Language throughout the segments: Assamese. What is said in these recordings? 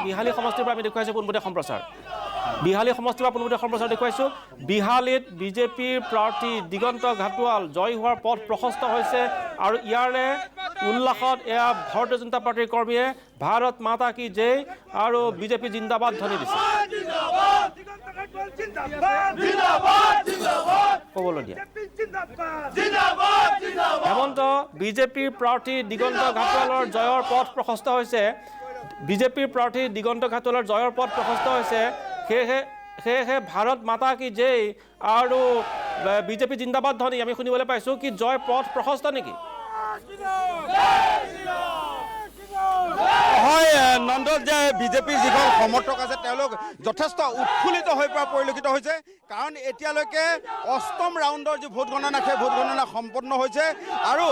বিহালী সমষ্টিৰ পৰা আমি দেখুৱাইছোঁ পোনপটীয়া সম্প্ৰচাৰ। বিহালী সমষ্টিৰ পৰা পোনপটীয়া সম্প্ৰচাৰ দেখুৱাইছোঁ। বিহালীত বিজেপিৰ প্ৰাৰ্থী দিগন্ত ঘাটোৱাল জয় হোৱাৰ পথ প্ৰশস্ত হৈছে আৰু ইয়াৰে উল্লাসত ভাৰতীয় জনতা পাৰ্টীৰ কৰ্মীয়ে ভাৰত মাতা কি জয় আৰু বিজেপি জিন্দাবাদ ধ্বনি দিছে। ক'বলৈ দিয়া হেমন্ত বিজেপিৰ প্ৰাৰ্থী দিগন্ত ঘাটোৱালৰ জয়ৰ পথ প্ৰশস্ত হৈছে। বিজেপিৰ প্ৰাৰ্থী দিগন্ত ঘাটোৱালৰ জয়ৰ পথ প্ৰশস্ত হৈছে। সেয়েহে ভাৰত মাতা কি জয় আৰু বিজেপি জিন্দাবাদ ধ্বনি আমি শুনিবলৈ পাইছোঁ। কি জয় পথ প্ৰশস্ত নেকি? হয় নন্দন, যে বিজেপিৰ যিখন সমৰ্থক আছে তেওঁলোক যথেষ্ট উৎফুল্লিত হৈ পৰা পৰিলক্ষিত হৈছে, কাৰণ এতিয়ালৈকে ৮ম ৰাউণ্ডৰ যি ভোট গণনা সেই ভোট গণনা সম্পন্ন হৈছে আৰু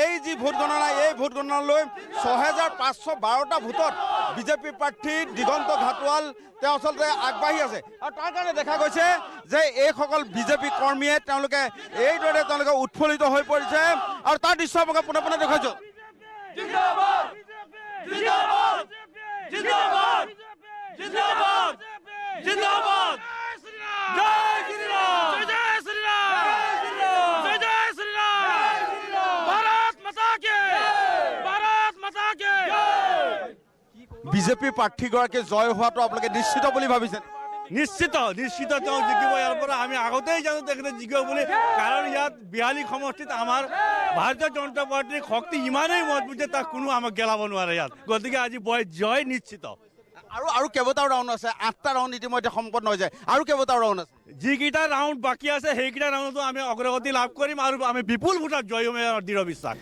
এই যি ভোট গণনা এই ভোট গণনালৈ ৬৫১২টা ভোটত বিজেপি প্ৰাৰ্থী দিগন্ত ঘাটোৱাল তেওঁ আচলতে আগবাঢ়ি আছে। আৰু তাৰ কাৰণে দেখা গৈছে যে এইসকল বিজেপি কৰ্মীয়ে তেওঁলোকে এইদৰে উৎফুল্লিত হৈ পৰিছে আৰু তাৰ দৃশ্য আপোনাক পোনে পোনে দেখুৱাইছোঁ। जिंदाबाद जिंदाबाद जिंदाबाद जिंदाबाद जय श्री राम जय श्री राम जय जय श्री राम भारत माता की বিজেপি প্ৰাৰ্থীগৰাকী জয় হোৱাটো আপোনালোকে নিশ্চিত বুলি ভাবিছে? নিশ্চিত তেওঁ জিকিব। ইয়াৰ পৰা আমি আগতেই জানো তেখেতে জিকিব বুলি, কাৰণ ইয়াত বিহালী সমষ্টিত আমাৰ ভাৰতীয় জনতা পাৰ্টীৰ শক্তি ইমানেই মজবুত যে তাক কোনো আমাক গেলাব নোৱাৰে ইয়াত। গতিকে আজি জয় নিশ্চিত। আৰু কেইবাটাও ৰাউণ্ড আছে, 8টা ৰাউণ্ড ইতিমধ্যে সম্পন্ন হৈ যায়, আৰু কেইবাটাও ৰাউণ্ড আছে। যিকেইটা ৰাউণ্ড বাকী আছে সেইকেইটা ৰাউণ্ডতো আমি অগ্ৰগতি লাভ কৰিম আৰু আমি বিপুল ভোটত জয় হ'ম, দৃঢ় বিশ্বাস।